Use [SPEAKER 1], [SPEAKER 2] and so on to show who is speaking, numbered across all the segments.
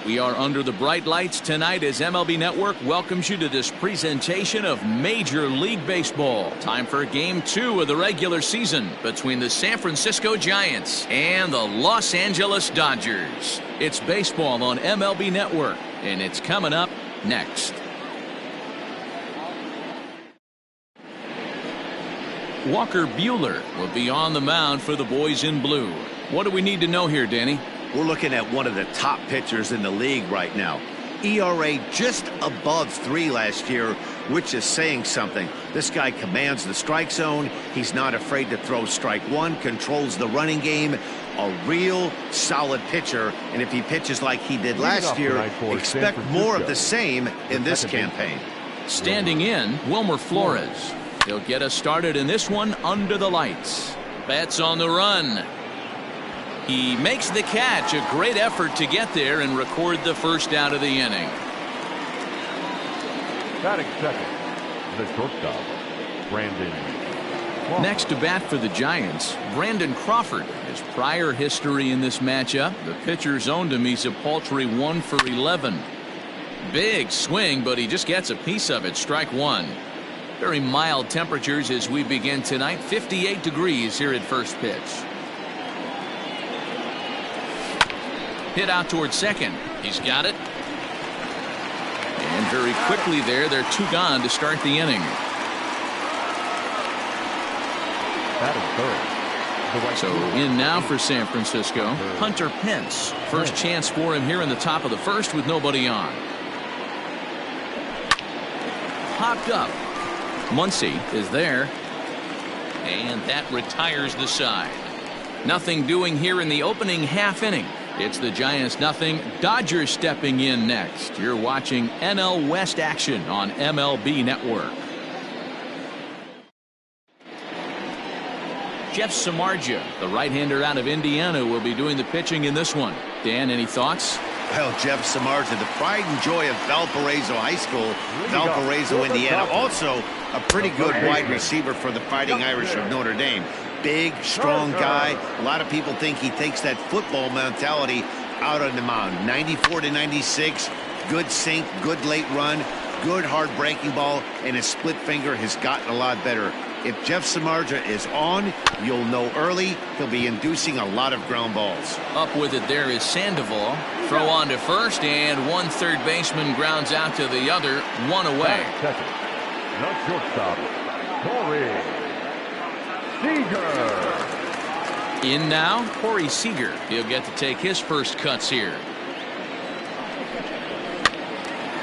[SPEAKER 1] We are under the bright lights tonight as MLB Network welcomes you to this presentation of Major League Baseball. Time for Game 2 of the regular season between the San Francisco Giants and the Los Angeles Dodgers. It's baseball on MLB Network, and it's coming up next. Walker Buehler will be on the mound for the boys in blue. What do we need to know here, Danny?
[SPEAKER 2] We're looking at one of the top pitchers in the league right now. ERA just above 3 last year, which is saying something. This guy commands the strike zone. He's not afraid to throw strike one, controls the running game. A real solid pitcher, and if he pitches like he did last year, expect more of the same in this campaign.
[SPEAKER 1] Standing in, Wilmer Flores. He'll get us started in this one under the lights. Betts on the run. He makes the catch. A great effort to get there and record the first out of the inning.
[SPEAKER 3] Batting second, the shortstop, Brandon.
[SPEAKER 1] Next to bat for the Giants, Brandon Crawford. His prior history in this matchup, the pitcher's owned him. He's a paltry 1 for 11. Big swing, but he just gets a piece of it. Strike one. Very mild temperatures as we begin tonight. 58 degrees here at first pitch. Hit out towards second. He's got it. And very quickly there, they're 2 gone to start the inning. So in now for San Francisco, Hunter Pence. First chance for him here in the top of the first with nobody on. Popped up. Muncy is there. And that retires the side. Nothing doing here in the opening half inning. It's the Giants nothing. Dodgers stepping in next. You're watching NL West action on MLB Network. Jeff Samardzija, the right-hander out of Indiana, will be doing the pitching in this one. Dan, any thoughts?
[SPEAKER 2] Well, Jeff Samardzija, the pride and joy of Valparaiso High School, Valparaiso, Indiana. Also, a pretty good wide receiver for the Fighting Irish of Notre Dame. Big, strong guy. A lot of people think he takes that football mentality out on the mound. 94 to 96, good sink, good late run, good hard breaking ball, and his split finger has gotten a lot better. If Jeff Samardzija is on, you'll know early he'll be inducing a lot of ground balls.
[SPEAKER 1] Up with it there is Sandoval. Throw on to first, and one third baseman grounds out to the other, 1 away.
[SPEAKER 3] Second, the shortstop, Corey Seager.
[SPEAKER 1] In now, Corey Seager. He'll get to take his first cuts here.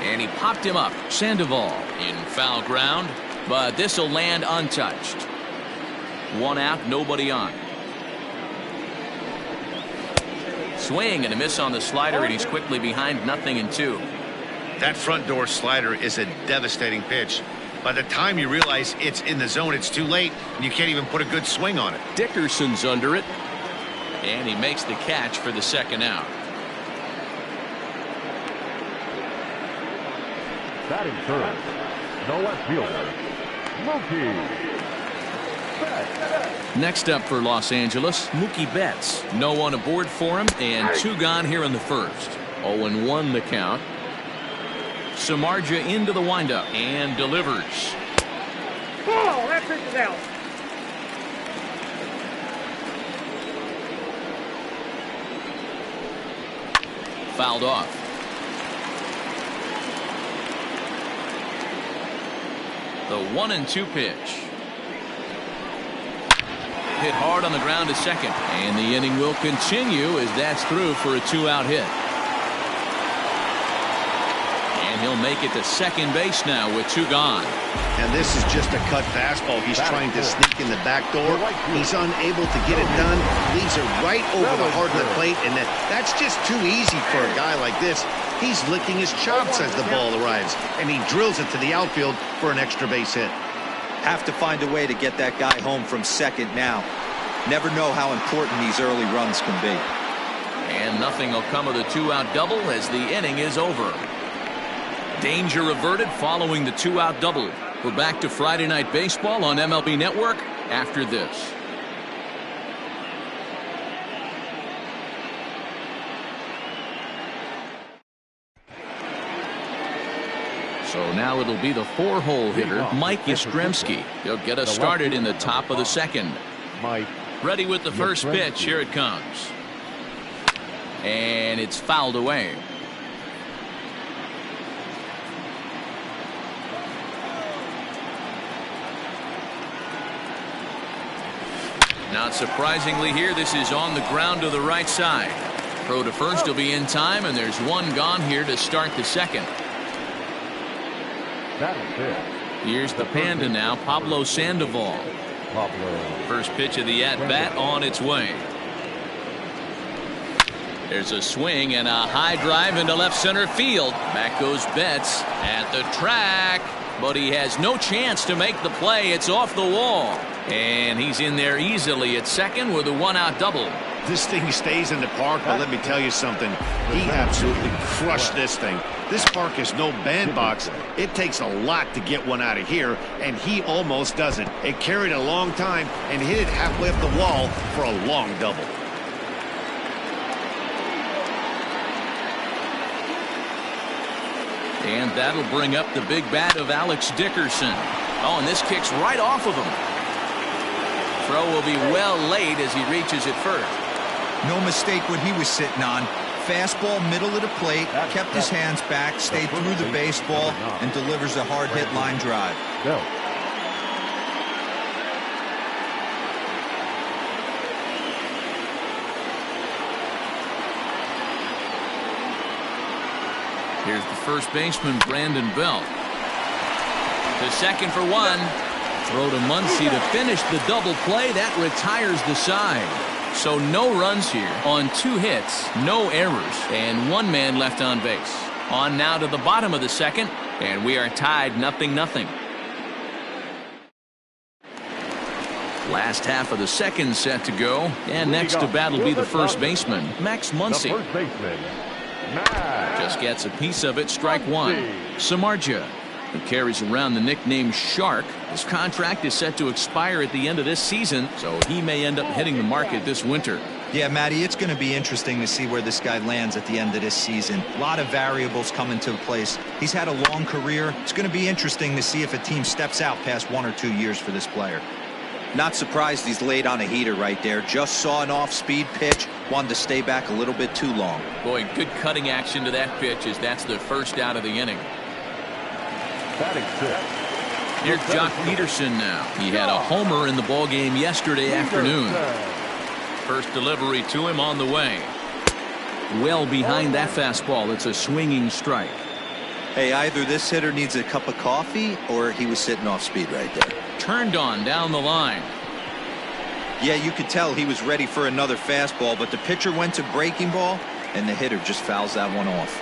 [SPEAKER 1] And he popped him up. Sandoval in foul ground, but this will land untouched. 1 out, nobody on. Swing and a miss on the slider, and he's quickly behind 0-2.
[SPEAKER 2] That front door slider is a devastating pitch. By the time you realize it's in the zone, it's too late, and you can't even put a good swing on it.
[SPEAKER 1] Dickerson's under it, and he makes the catch for the second out.
[SPEAKER 3] Batting third, the left fielder, Mookie Betts.
[SPEAKER 1] Next up for Los Angeles, Mookie Betts. No one aboard for him, and 2 gone here in the first. 0-1 the count. Samardzija into the windup and delivers.
[SPEAKER 4] Oh, that pitch is out.
[SPEAKER 1] Fouled off. The 1-2 pitch. Hit hard on the ground to second, and the inning will continue as that's through for a 2-out hit. He'll make it to second base now with 2 gone.
[SPEAKER 2] And this is just a cut fastball. He's trying to sneak in the back door. He's unable to get it done. Leaves it right over the heart of the plate, and that's just too easy for a guy like this. He's licking his chops as the ball arrives, and he drills it to the outfield for an extra base hit.
[SPEAKER 5] Have to find a way to get that guy home from second now. Never know how important these early runs can be.
[SPEAKER 1] And nothing will come of the 2-out double as the inning is over. Danger averted following the 2-out double. We're back to Friday Night Baseball on MLB Network after this. So now it'll be the 4-hole hitter, Mike Yastrzemski. He'll get us started in the top of the second.
[SPEAKER 3] Mike.
[SPEAKER 1] Ready with the first pitch. Here it comes. And it's fouled away. Not surprisingly here, this is on the ground to the right side. Throw to first will be in time, and there's one gone here to start the second.
[SPEAKER 3] That is it.
[SPEAKER 1] Here's the Panda now, Pablo Sandoval. First pitch of the at-bat on its way. There's a swing and a high drive into left center field. Back goes Betts at the track, but he has no chance to make the play. It's off the wall. And he's in there easily at second with a 1-out double.
[SPEAKER 2] This thing stays in the park, but let me tell you something. He absolutely crushed this thing. This park is no bandbox. It takes a lot to get one out of here, and he almost does it. It carried a long time and hit it halfway up the wall for a long double.
[SPEAKER 1] And that'll bring up the big bat of Alex Dickerson. Oh, and this kicks right off of him. Throw will be well laid as he reaches it first.
[SPEAKER 5] No mistake what he was sitting on. Fastball, middle of the plate, kept his hands back, stayed through the baseball, and delivers a hard hit line drive.
[SPEAKER 3] Go.
[SPEAKER 1] Here's the first baseman, Brandon Belt. To second for one. Throw to Muncy to finish the double play. That retires the side. So no runs here on 2 hits, no errors, and 1 man left on base. On now to the bottom of the second, and we are tied 0-0. Last half of the second set to go, and next to bat will be the first baseman, Max Muncy.
[SPEAKER 3] The first baseman, Max.
[SPEAKER 1] Just gets a piece of it, strike one. Samardzija, who carries around the nickname Shark. His contract is set to expire at the end of this season, so he may end up hitting the market this winter.
[SPEAKER 5] Yeah, Matty, it's going to be interesting to see where this guy lands at the end of this season. A lot of variables come into place. He's had a long career. It's going to be interesting to see if a team steps out past 1 or 2 years for this player. Not surprised he's laid on a heater right there. Just saw an off-speed pitch. Wanted to stay back a little bit too long.
[SPEAKER 1] Boy, good cutting action to that pitch as that's the first out of the inning.
[SPEAKER 3] Batting 6.
[SPEAKER 1] Here's Jock Peterson now. He had a homer in the ballgame yesterday afternoon. First delivery to him on the way. Well behind that fastball. It's a swinging strike.
[SPEAKER 5] Hey, either this hitter needs a cup of coffee or he was sitting off speed right there.
[SPEAKER 1] Turned on down the line.
[SPEAKER 5] Yeah, you could tell he was ready for another fastball, but the pitcher went to breaking ball, and the hitter just fouls that one off.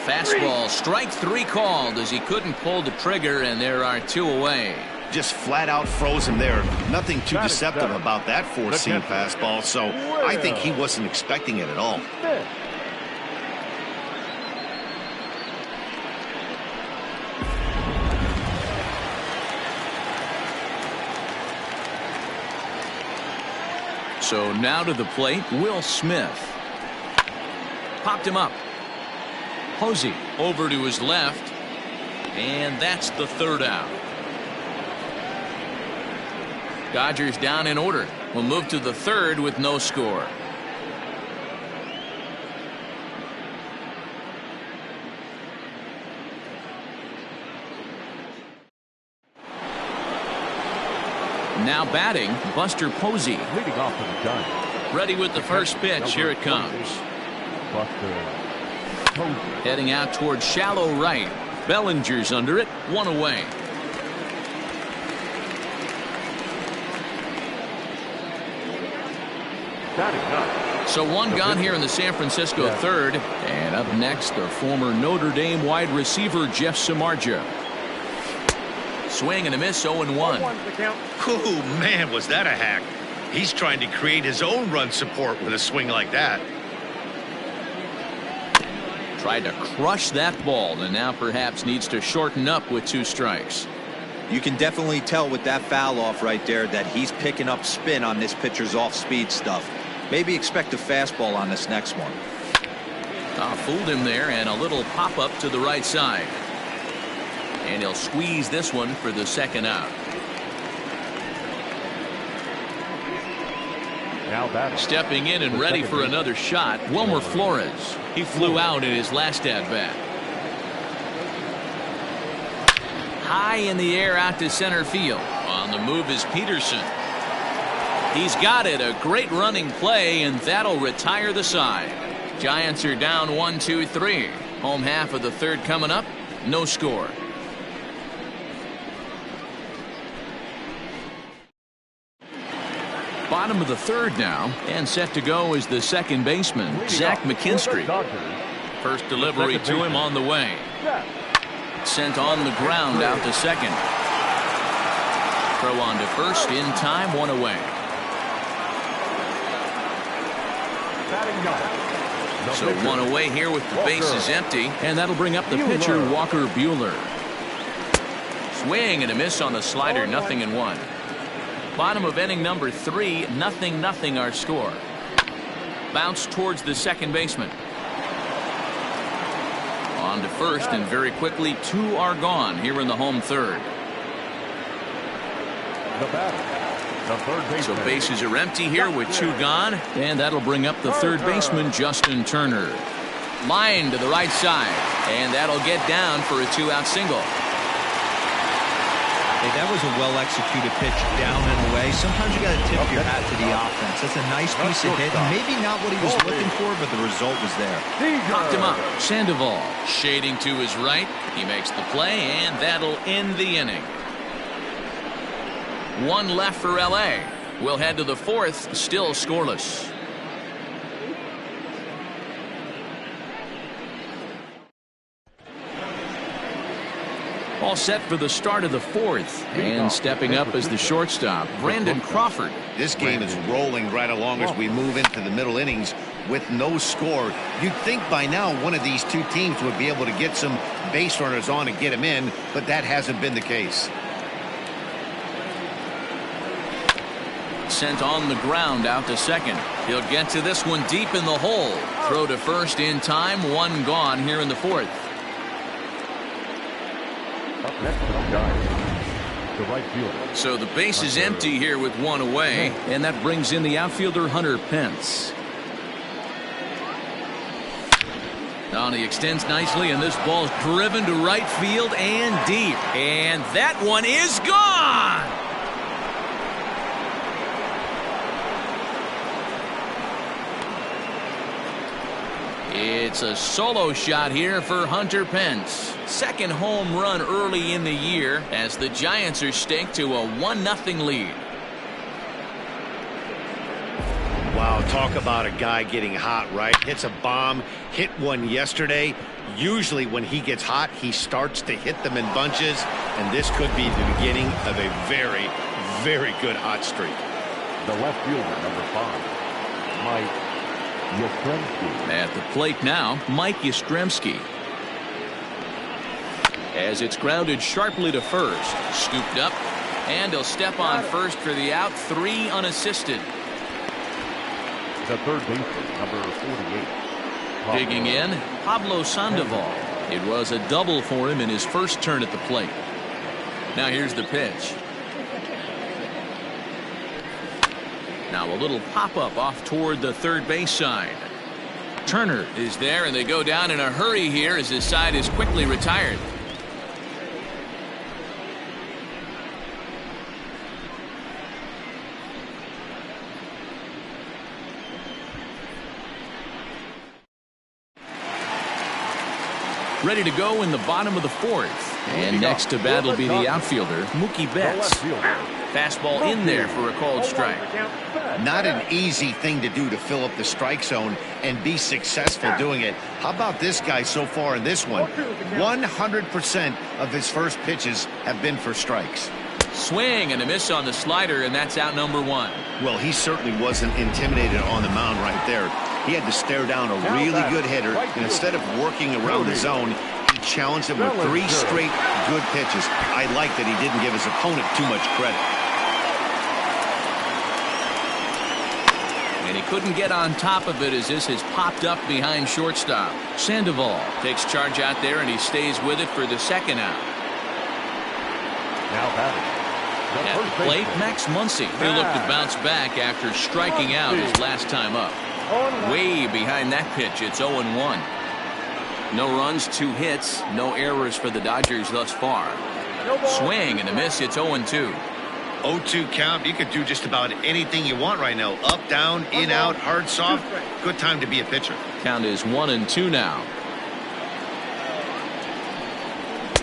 [SPEAKER 1] Fastball, strike 3 called as he couldn't pull the trigger, and there are 2 away.
[SPEAKER 2] Just flat out froze him there. Nothing too deceptive about that 4-seam fastball, so I think he wasn't expecting it at all.
[SPEAKER 1] So now to the plate, Will Smith. Popped him up. Posey over to his left, and that's the 3rd out. Dodgers down in order. We'll move to the 3rd with no score. Now batting, Buster Posey.
[SPEAKER 3] Leading off to the gun.
[SPEAKER 1] Ready with the first pitch. Here it comes.
[SPEAKER 3] Buster Posey.
[SPEAKER 1] Heading out towards shallow right. Bellinger's under it. 1 away. So 1 gone here in the San Francisco 3rd. And up next, the former Notre Dame wide receiver, Jeff Samardzija. Swing and a miss, 0-1.
[SPEAKER 2] Oh, man, was that a hack. He's trying to create his own run support with a swing like that.
[SPEAKER 1] Tried to crush that ball, and now perhaps needs to shorten up with 2 strikes.
[SPEAKER 5] You can definitely tell with that foul off right there that he's picking up spin on this pitcher's off-speed stuff. Maybe expect a fastball on this next one.
[SPEAKER 1] Fooled him there, and a little pop-up to the right side. And he'll squeeze this one for the second out.
[SPEAKER 3] Now batting.
[SPEAKER 1] Stepping in and ready for another shot, Wilmer Flores. He flew out in his last at-bat. High in the air out to center field. On the move is Peterson. He's got it. A great running play, and that'll retire the side. Giants are down 1-2-3. Home half of the third coming up. No score. Bottom of the third now, and set to go is the second baseman, Zach McKinstry. First delivery to him on the way. Sent on the ground out to second. Throw on to first in time, one away. So one away here with the bases empty, and that'll bring up the pitcher, Walker Buehler. Swing and a miss on the slider, 0-1. Bottom of inning number 3, 0-0 our score. Bounce towards the second baseman. On to first, and very quickly 2 are gone here in the home third.
[SPEAKER 3] The batter, the third baseman.
[SPEAKER 1] So bases are empty here with 2 gone, and that'll bring up the third baseman, Justin Turner. Line to the right side, and that'll get down for a 2-out single.
[SPEAKER 5] Hey, that was a well-executed pitch down and away. Sometimes you got to tip your hat to the offense. That's a nice piece of hit. Maybe not what he was looking for, but the result was there.
[SPEAKER 1] Knocked him up. Sandoval shading to his right. He makes the play, and that'll end the inning. 1 left for LA. We'll head to the fourth, still scoreless. All set for the start of the fourth, and stepping up as the shortstop, Brandon Crawford.
[SPEAKER 2] This game is rolling right along as we move into the middle innings with no score. You'd think by now one of these two teams would be able to get some base runners on and get them in, but that hasn't been the case.
[SPEAKER 1] Sent on the ground out to second. He'll get to this one deep in the hole. Throw to first in time, 1 gone here in the fourth.
[SPEAKER 3] Up next to the Giants, the right fielder.
[SPEAKER 1] So the base is empty here with 1 away, and that brings in the outfielder Hunter Pence. Now he extends nicely, and this ball's driven to right field and deep, and that one is gone. It's a solo shot here for Hunter Pence. Second home run early in the year as the Giants are staked to a 1-0 lead.
[SPEAKER 2] Wow, talk about a guy getting hot, right? Hits a bomb, hit one yesterday. Usually when he gets hot, he starts to hit them in bunches, and this could be the beginning of a very, very good hot streak.
[SPEAKER 3] The left fielder, number 5, Mike Yastrzemski.
[SPEAKER 1] At the plate now, Mike Yastrzemski. As it's grounded sharply to first. Scooped up, and he'll step on first for the out. 3 unassisted.
[SPEAKER 3] The third baseman, number 48.
[SPEAKER 1] Digging in, Pablo Sandoval. It was a double for him in his first turn at the plate. Now here's the pitch. Now a little pop-up off toward the third base side. Turner is there, and they go down in a hurry here as his side is quickly retired. Ready to go in the bottom of the fourth. And next to bat will be the outfielder, Mookie Betts. Fastball in there for a called strike.
[SPEAKER 2] Not an easy thing to do to fill up the strike zone and be successful doing it. How about this guy so far in this one? 100% of his first pitches have been for strikes.
[SPEAKER 1] Swing and a miss on the slider, and that's out number 1.
[SPEAKER 2] Well, he certainly wasn't intimidated on the mound right there. He had to stare down a really good hitter, and instead of working around the zone, he challenged him with 3 straight good pitches. I like that he didn't give his opponent too much credit.
[SPEAKER 1] And he couldn't get on top of it as this has popped up behind shortstop. Sandoval takes charge out there, and he stays with it for the second out.
[SPEAKER 3] Now batting. The
[SPEAKER 1] At
[SPEAKER 3] first
[SPEAKER 1] the plate,
[SPEAKER 3] baseman.
[SPEAKER 1] Max Muncy. He'll look to bounce back after striking out his last time up. Way behind that pitch, it's 0-1. No runs, 2 hits, no errors for the Dodgers thus far. Swing and a miss, it's 0-2.
[SPEAKER 2] 0-2 count. You could do just about anything you want right now. Up, down, in, out, hard, soft. Good time to be a pitcher.
[SPEAKER 1] Count is 1-2 now.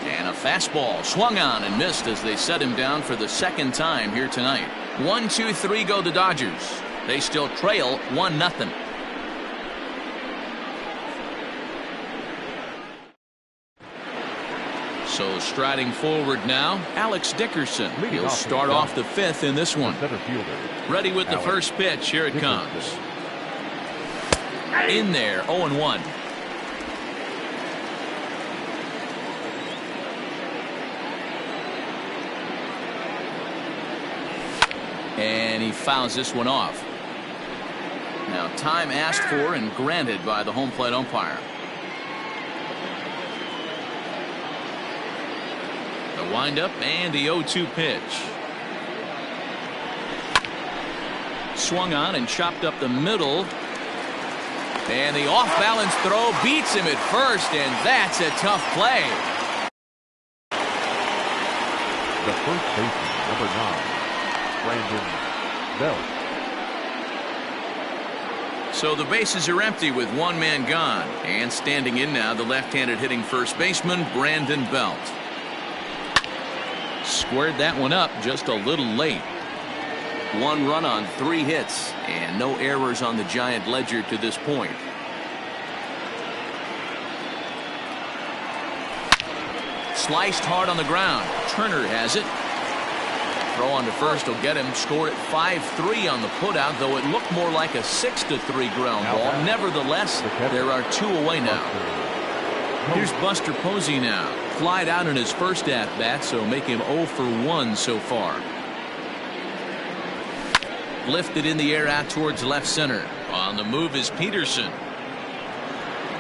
[SPEAKER 1] And a fastball swung on and missed as they set him down for the second time here tonight. 1-2-3 go the Dodgers. They still trail 1-0. So striding forward now, Alex Dickerson. He'll start off the 5th in this one.
[SPEAKER 3] Center fielder.
[SPEAKER 1] Ready with the
[SPEAKER 3] Alex
[SPEAKER 1] first pitch. Here it comes. In there, 0-1. And he fouls this one off. Now time asked for and granted by the home plate umpire. The windup and the 0-2 pitch. Swung on and chopped up the middle. And the off-balance throw beats him at first, and that's a tough play.
[SPEAKER 3] The first baseman, number 9, Brandon Belt.
[SPEAKER 1] So the bases are empty with one man gone. And standing in now, the left-handed hitting first baseman, Brandon Belt. Squared that one up just a little late. 1 run on 3 hits and no errors on the Giant ledger to this point. Sliced hard on the ground. Turner has it. Throw on to first will get him. Scored at 5-3 on the putout, though it looked more like a 6-3 ground ball. Nevertheless, there are 2 away now. Here's Buster Posey now. Flied out in his first at-bat, so make him 0 for 1 so far. Lifted in the air out towards left center. On the move is Peterson.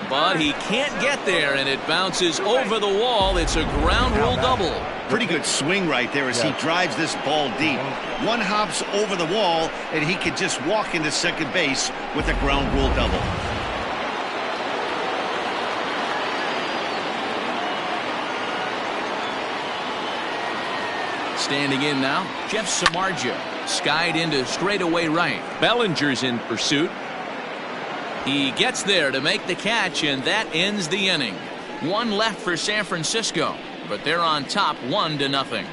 [SPEAKER 1] But he can't get there, and it bounces over the wall. It's a ground rule double.
[SPEAKER 2] Pretty good swing right there as he drives this ball deep. 1 hops over the wall, and he could just walk into second base with a ground rule double.
[SPEAKER 1] Standing in now, Jeff Samardzija. Skied into straightaway right. Bellinger's in pursuit. He gets there to make the catch, and that ends the inning. 1 left for San Francisco, but they're on top 1-0.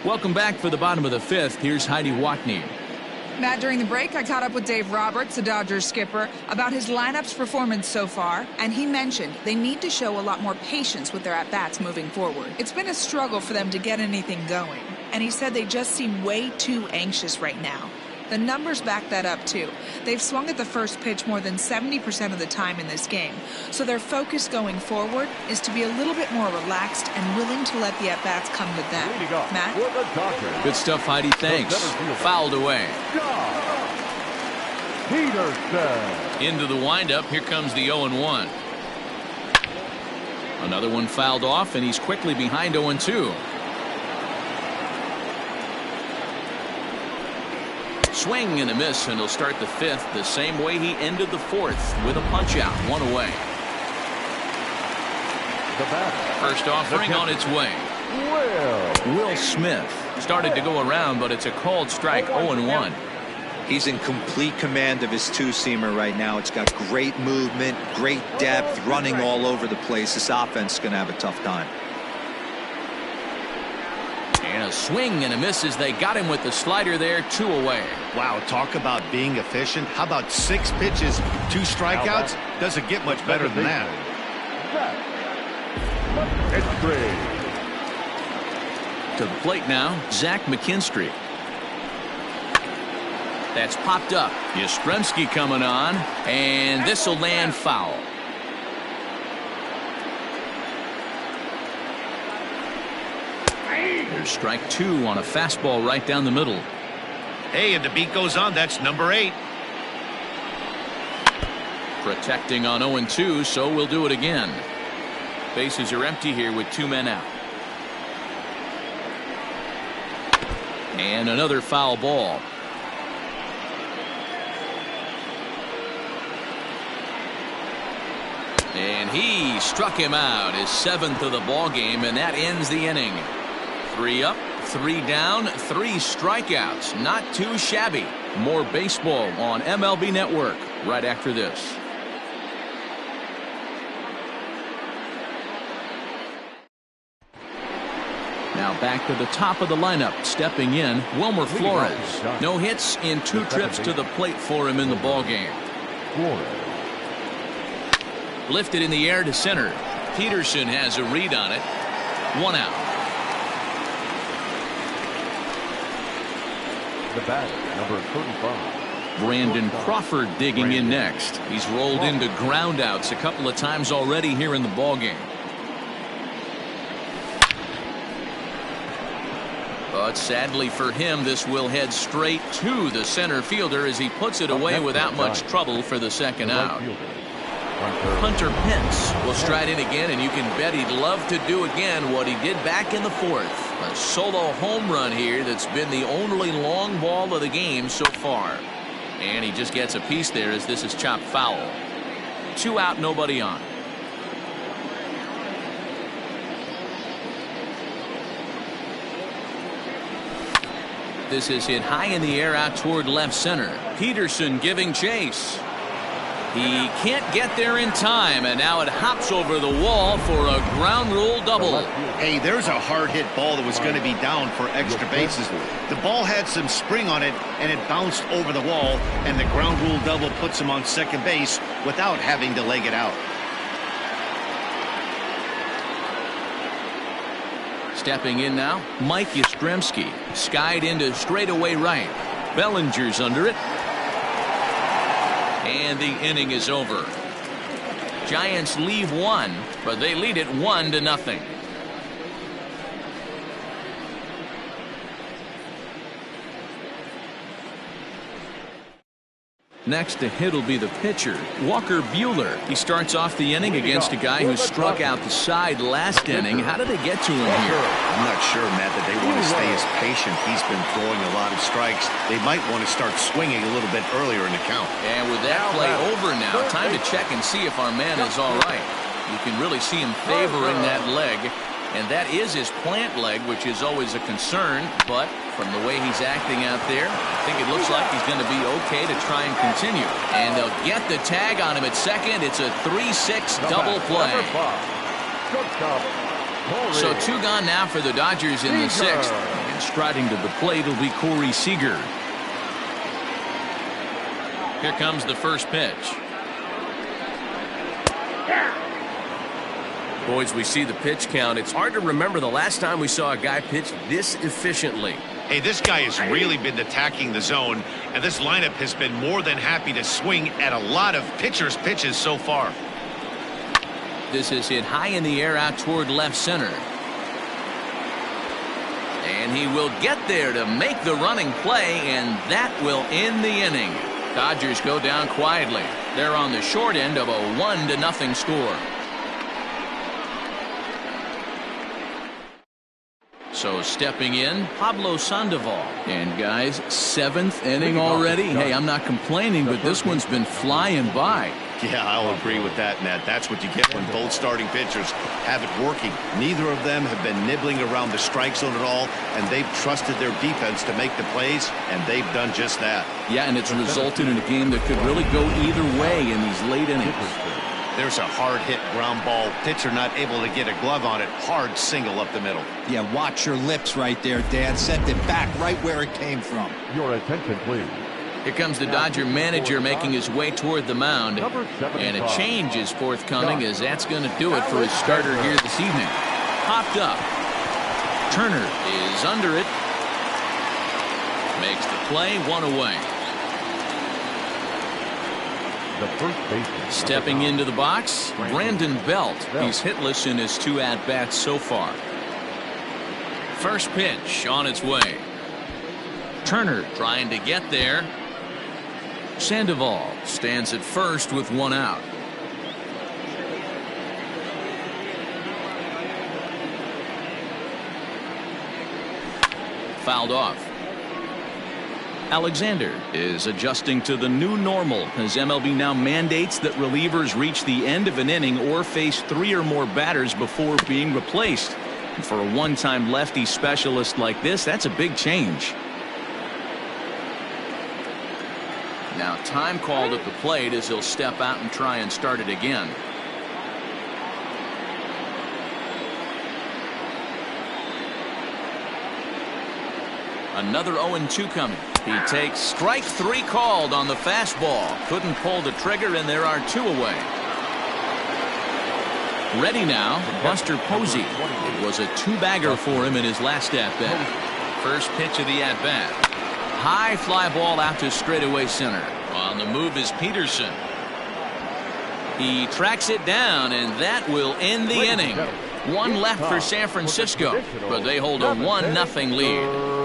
[SPEAKER 1] Welcome back for the bottom of the 5th. Here's Heidi Watney.
[SPEAKER 6] Matt, during the break, I caught up with Dave Roberts, the Dodgers skipper, about his lineup's performance so far, and he mentioned they need to show a lot more patience with their at-bats moving forward. It's been a struggle for them to get anything going, and he said they just seem way too anxious right now. The numbers back that up, too. They've swung at the first pitch more than 70% of the time in this game, so their focus going forward is to be a little bit more relaxed and willing to let the at-bats come to them. Matt?
[SPEAKER 1] Good stuff, Heidi. Thanks. Fouled away.
[SPEAKER 3] Peterson.
[SPEAKER 1] Into the windup. Here comes the 0-1. Another one fouled off, and he's quickly behind 0-2. Swing and a miss, and he'll start the 5th the same way he ended the 4th with a punch out. 1 away. First offering on its way. Will Smith started to go around, but it's a called strike. 0-1.
[SPEAKER 5] He's in complete command of his 2-seamer right now. It's got great movement, great depth, running all over the place. This offense is going to have a tough time.
[SPEAKER 1] And a swing and a miss as they got him with the slider there. 2 away.
[SPEAKER 2] Wow, talk about being efficient. How about 6 pitches, 2 strikeouts? Doesn't get much better than that.
[SPEAKER 3] It's 3.
[SPEAKER 1] To the plate now, Zach McKinstry. That's popped up. Yastrzemski coming on, and this will land foul. There's strike 2 on a fastball right down the middle.
[SPEAKER 2] Hey, and the beat goes on. That's number 8.
[SPEAKER 1] Protecting on 0-2, so we'll do it again. Bases are empty here with 2 men out. And another foul ball. And he struck him out, his 7th of the ball game, and that ends the inning. 3 up, 3 down, 3 strikeouts. Not too shabby. More baseball on MLB Network right after this. Now back to the top of the lineup. Stepping in, Wilmer Flores. No hits in 2 trips to the plate for him in the ball game. Lifted in the air to center. Peterson has a read on it. 1 out.
[SPEAKER 3] The batter, number 35.
[SPEAKER 1] Brandon Crawford digging in next. He's rolled into groundouts a couple of times already here in the ball game. But sadly for him, this will head straight to the center fielder as he puts it away without much trouble for the second out. Hunter Pence will stride in again, and you can bet he'd love to do again what he did back in the 4th. A solo home run here that's been the only long ball of the game so far. And he just gets a piece there as this is chopped foul. 2 out, nobody on. This is hit high in the air out toward left center. Peterson giving chase. He can't get there in time, and now it hops over the wall for a ground rule double.
[SPEAKER 2] Hey, there's a hard hit ball that was going to be down for extra bases. The ball had some spring on it, and it bounced over the wall, and the ground rule double puts him on second base without having to leg it out.
[SPEAKER 1] Stepping in now, Mike Yastrzemski. Skied into straightaway right. Bellinger's under it. And the inning is over. Giants leave 1, but they lead it 1-0. Next to hit will be the pitcher, Walker Buehler. He starts off the inning against a guy who struck out the side last inning. How did they get to him here?
[SPEAKER 2] I'm not sure, Matt, that they want to stay as patient. He's been throwing a lot of strikes. They might want to start swinging a little bit earlier in the count.
[SPEAKER 1] And with that play over now, time to check and see if our man is all right. You can really see him favoring that leg. And that is his plant leg, which is always a concern. But from the way he's acting out there, I think it looks like he's going to be okay to try and continue. And they'll get the tag on him at second. It's a 3-6 double play. So 2 gone now for the Dodgers in the 6th. And striding to the plate will be Corey Seager. Here comes the first pitch.
[SPEAKER 7] Boys, we see the pitch count. It's hard to remember the last time we saw a guy pitch this efficiently.
[SPEAKER 2] Hey, this guy has really been attacking the zone, and this lineup has been more than happy to swing at a lot of pitchers' pitches so far.
[SPEAKER 1] This is hit high in the air out toward left center. And he will get there to make the running play, and that will end the inning. Dodgers go down quietly. They're on the short end of a 1-0 score. So stepping in, Pablo Sandoval. And guys, 7th inning already. Hey, I'm not complaining, but this one's been flying by.
[SPEAKER 2] Yeah, I'll agree with that, Matt. That's what you get when both starting pitchers have it working. Neither of them have been nibbling around the strike zone at all, and they've trusted their defense to make the plays, and they've done just that.
[SPEAKER 1] Yeah, and it's resulted in a game that could really go either way in these late innings.
[SPEAKER 2] There's a hard hit ground ball. Pitcher not able to get a glove on it. Hard single up the middle.
[SPEAKER 5] Yeah, watch your lips right there, Dad. Sent it back right where it came from.
[SPEAKER 3] Your attention, please.
[SPEAKER 1] Here comes the Dodger manager making his way toward the mound. And a change is forthcoming as that's going to do it for his starter here this evening. Popped up. Turner is under it. Makes the play, 1 away.
[SPEAKER 3] The first baseman.
[SPEAKER 1] Stepping into the box, Brandon Belt. He's hitless in his 2 at-bats so far. First pitch on its way. Turner trying to get there. Sandoval stands at first with one out. Fouled off. Alexander is adjusting to the new normal as MLB now mandates that relievers reach the end of an inning or face 3 or more batters before being replaced. And for a one-time lefty specialist like this, that's a big change. Now time called at the plate as he'll step out and try and start it again. Another 0-2 coming. He takes strike 3 called on the fastball. Couldn't pull the trigger, and there are 2 away. Ready now, Buster Posey. It was a 2-bagger for him in his last at-bat. First pitch of the at-bat. High fly ball out to straightaway center. On the move is Peterson. He tracks it down, and that will end the inning. 1 left for San Francisco, but they hold a 1-0 lead.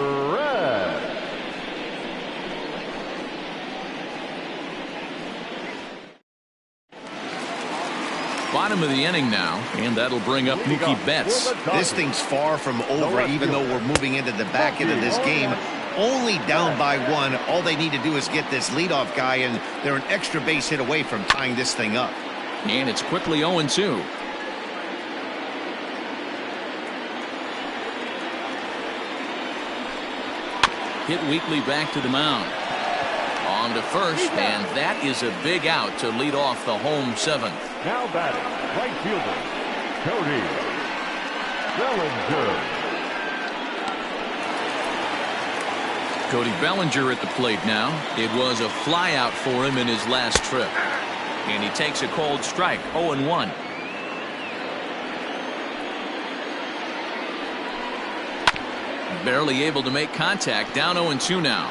[SPEAKER 1] Bottom of the inning now, and that'll bring up Mookie Betts.
[SPEAKER 2] This thing's far from over, even though we're moving into the back end of this game. Only down by 1. All they need to do is get this leadoff guy, and they're an extra base hit away from tying this thing up.
[SPEAKER 1] And it's quickly 0-2. Hit weakly back to the mound. On to first, and that is a big out to lead off the home 7th.
[SPEAKER 3] Now batting, right fielder, Cody Bellinger.
[SPEAKER 1] Cody Bellinger at the plate now. It was a flyout for him in his last trip. And he takes a cold strike, 0-1. Barely able to make contact, down 0-2 now.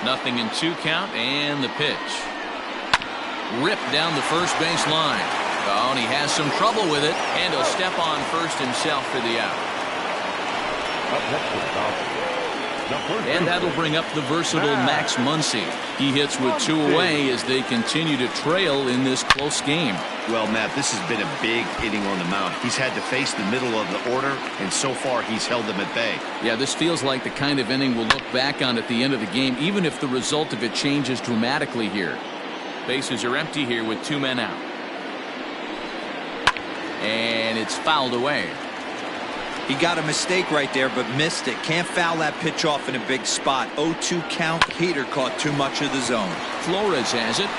[SPEAKER 1] 0-2 count, and the pitch. Ripped down the first base line. Oh, and he has some trouble with it, and he'll step on first himself for the out. And that'll bring up the versatile Max Muncy. He hits with 2 away as they continue to trail in this close game.
[SPEAKER 2] Well, Matt, this has been a big inning on the mound. He's had to face the middle of the order, and so far he's held them at bay.
[SPEAKER 1] Yeah, this feels like the kind of inning we'll look back on at the end of the game, even if the result of it changes dramatically here. Bases are empty here with 2 men out. And it's fouled away.
[SPEAKER 5] He got a mistake right there, but missed it. Can't foul that pitch off in a big spot. 0-2 count. Heater caught too much of the zone.
[SPEAKER 1] Flores has it.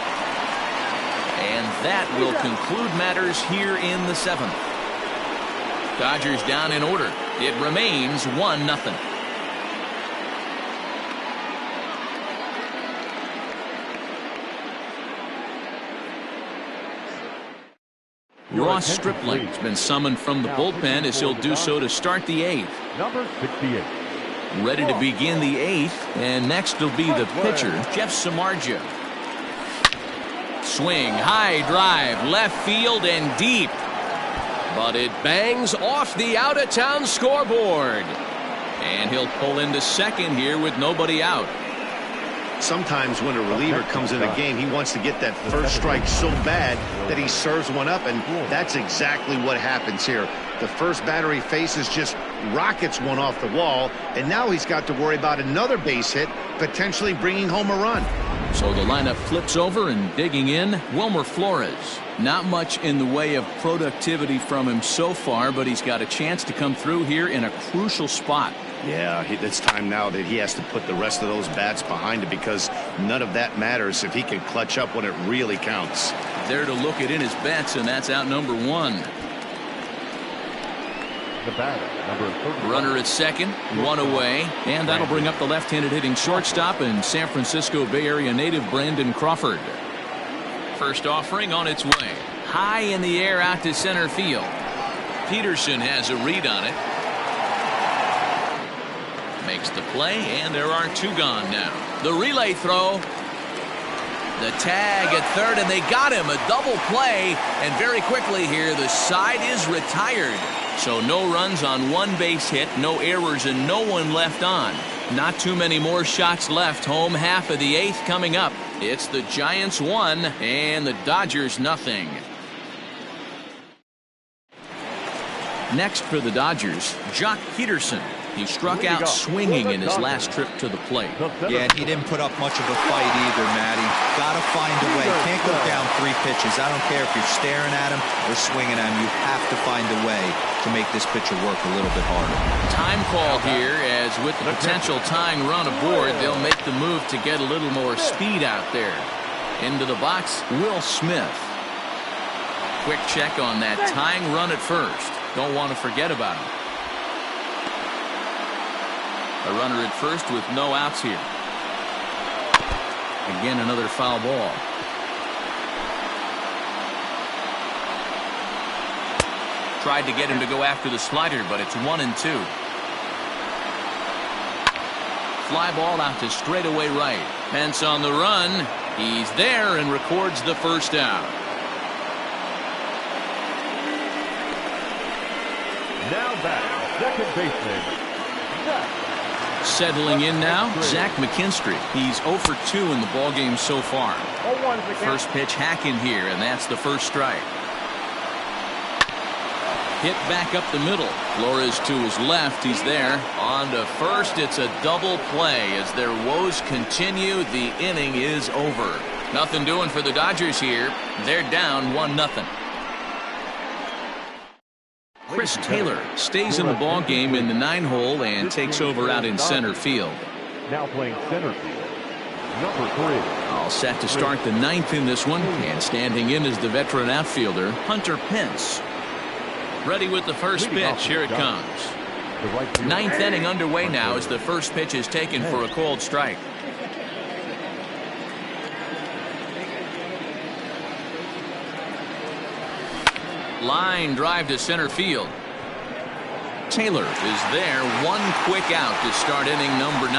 [SPEAKER 1] And that will conclude matters here in the 7th. Dodgers down in order. It remains 1-0. Ross Stripling has been summoned from the bullpen as he'll do so to start the 8th.
[SPEAKER 3] Number 68.
[SPEAKER 1] Ready to begin the 8th, and next will be the pitcher, Jeff Samardzija. Swing, high drive, left field and deep. But it bangs off the out-of-town scoreboard. And he'll pull into second here with nobody out.
[SPEAKER 2] Sometimes when a reliever comes in a game, he wants to get that first strike so bad that he serves one up, and that's exactly what happens here. The first batter he faces just rockets one off the wall, and now he's got to worry about another base hit, potentially bringing home a run.
[SPEAKER 1] So the lineup flips over, and digging in, Wilmer Flores. Not much in the way of productivity from him so far, but he's got a chance to come through here in a crucial spot.
[SPEAKER 2] Yeah, it's time now that he has to put the rest of those bats behind him, because none of that matters if he can clutch up when it really counts.
[SPEAKER 1] There to look it in his bets, and that's out number 1.
[SPEAKER 3] The batter, number 30.
[SPEAKER 1] Runner at second, 1 away, and that'll bring up the left-handed hitting shortstop and San Francisco Bay Area native Brandon Crawford. First offering on its way. High in the air out to center field. Peterson has a read on it. Makes the play, and there are 2 gone now. The relay throw. The tag at third, and they got him. A double play, and very quickly here, the side is retired. So no runs on 1 base hit, no errors, and no one left on. Not too many more shots left. Home half of the 8th coming up. It's the Giants 1 and the Dodgers nothing. Next for the Dodgers, Jock Peterson. He struck out swinging in his last trip to the plate.
[SPEAKER 5] Yeah, he didn't put up much of a fight either, Matty. Got to find a way. Can't go down 3 pitches. I don't care if you're staring at him or swinging at him. You have to find a way to make this pitcher work a little bit harder.
[SPEAKER 1] Time called here, as with the potential tying run aboard, they'll make the move to get a little more speed out there. Into the box, Will Smith. Quick check on that tying run at first. Don't want to forget about him. A runner at first with no outs here. Again, another foul ball. Tried to get him to go after the slider, but it's 1-2. Fly ball out to straightaway right. Pence on the run. He's there and records the first out.
[SPEAKER 3] Now back, second baseman.
[SPEAKER 1] Settling in now, Zach McKinstry. He's 0 for 2 in the ballgame so far. First pitch hack in here, and that's the first strike. Hit back up the middle. Flores to his left. He's there. On to first. It's a double play. As their woes continue, the inning is over. Nothing doing for the Dodgers here. They're down 1-0. Chris Taylor stays in the ball game in the 9-hole and takes over out in center field.
[SPEAKER 3] Now playing center field, number 3.
[SPEAKER 1] All set to start the 9th in this one, and standing in is the veteran outfielder Hunter Pence. Ready with the first pitch. Here it comes. 9th inning underway now as the first pitch is taken for a called strike. Line drive to center field. Taylor is there. One quick out to start inning number 9.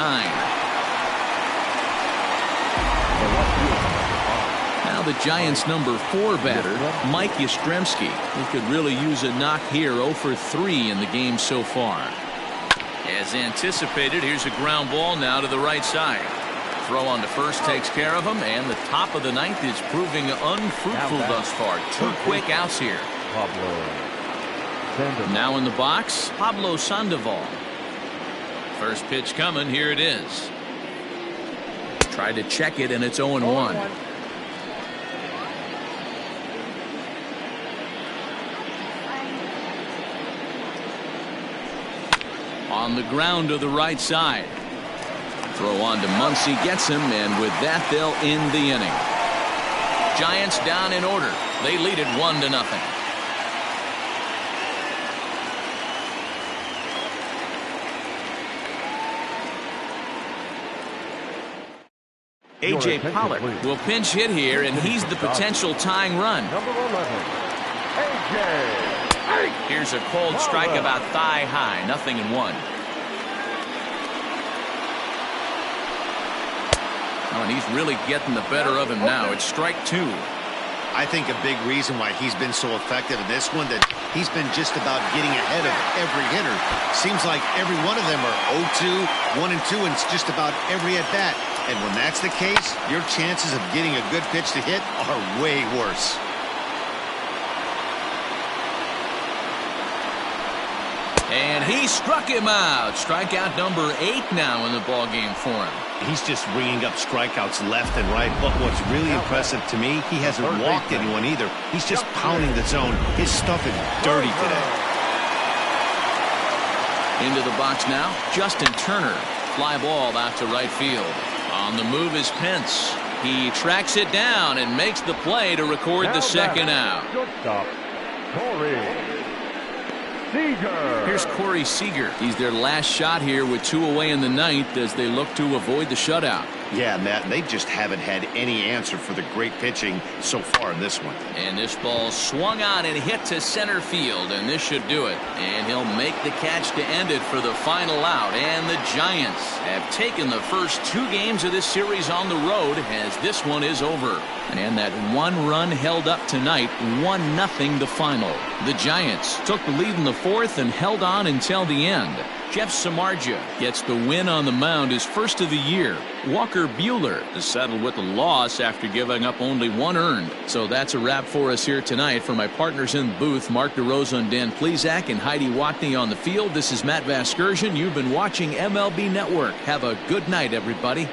[SPEAKER 1] Now the Giants' number 4 batter, Mike Yastrzemski. He could really use a knock here. 0 for 3 in the game so far. As anticipated, here's a ground ball now to the right side. Throw on to first takes care of him, and the top of the 9th is proving unfruitful thus far. 2 quick outs here. Now in the box, Pablo Sandoval. First pitch coming. Here it is. Tried to check it, and it's 0-1. On the ground to the right side. Throw on to Muncy, gets him, and with that they'll end the inning. Giants down in order. They lead it 1-0. A.J. Pollock will pinch hit here, and he's the potential tying run.
[SPEAKER 3] Number 11, A.J.
[SPEAKER 1] Here's a cold strike about thigh high. 0-1. Oh, and he's really getting the better of him now. It's strike 2.
[SPEAKER 2] I think a big reason why he's been so effective in this one, that he's been just about getting ahead of every hitter. Seems like every one of them are 0-2, 1-2, and it's just about every at-bat. And when that's the case, your chances of getting a good pitch to hit are way worse.
[SPEAKER 1] And he struck him out. Strikeout number 8 now in the ballgame for him.
[SPEAKER 2] He's just ringing up strikeouts left and right. But what's really impressive to me, he hasn't walked anyone either. He's just pounding the zone. His stuff is dirty today.
[SPEAKER 1] Into the box now, Justin Turner. Fly ball out to right field. On the move is Pence. He tracks it down and makes the play to record the second out.
[SPEAKER 3] Shortstop, Corey Seager.
[SPEAKER 1] Here's Corey Seager. He's their last shot here with 2 away in the 9th as they look to avoid the shutout.
[SPEAKER 2] Yeah, Matt, they just haven't had any answer for the great pitching so far in this one.
[SPEAKER 1] And this ball swung on and hit to center field, and this should do it. And he'll make the catch to end it for the final out. And the Giants have taken the first 2 games of this series on the road, as this one is over. And that 1 run held up tonight, 1-0 the final. The Giants took the lead in the fourth and held on until the end. Jeff Samardzija gets the win on the mound, his first of the year. Walker Buehler is settled with a loss after giving up only 1 earned. So that's a wrap for us here tonight. For my partners in the booth, Mark DeRosa and Dan Plesac, and Heidi Watney on the field, this is Matt Vasgersian. You've been watching MLB Network. Have a good night, everybody.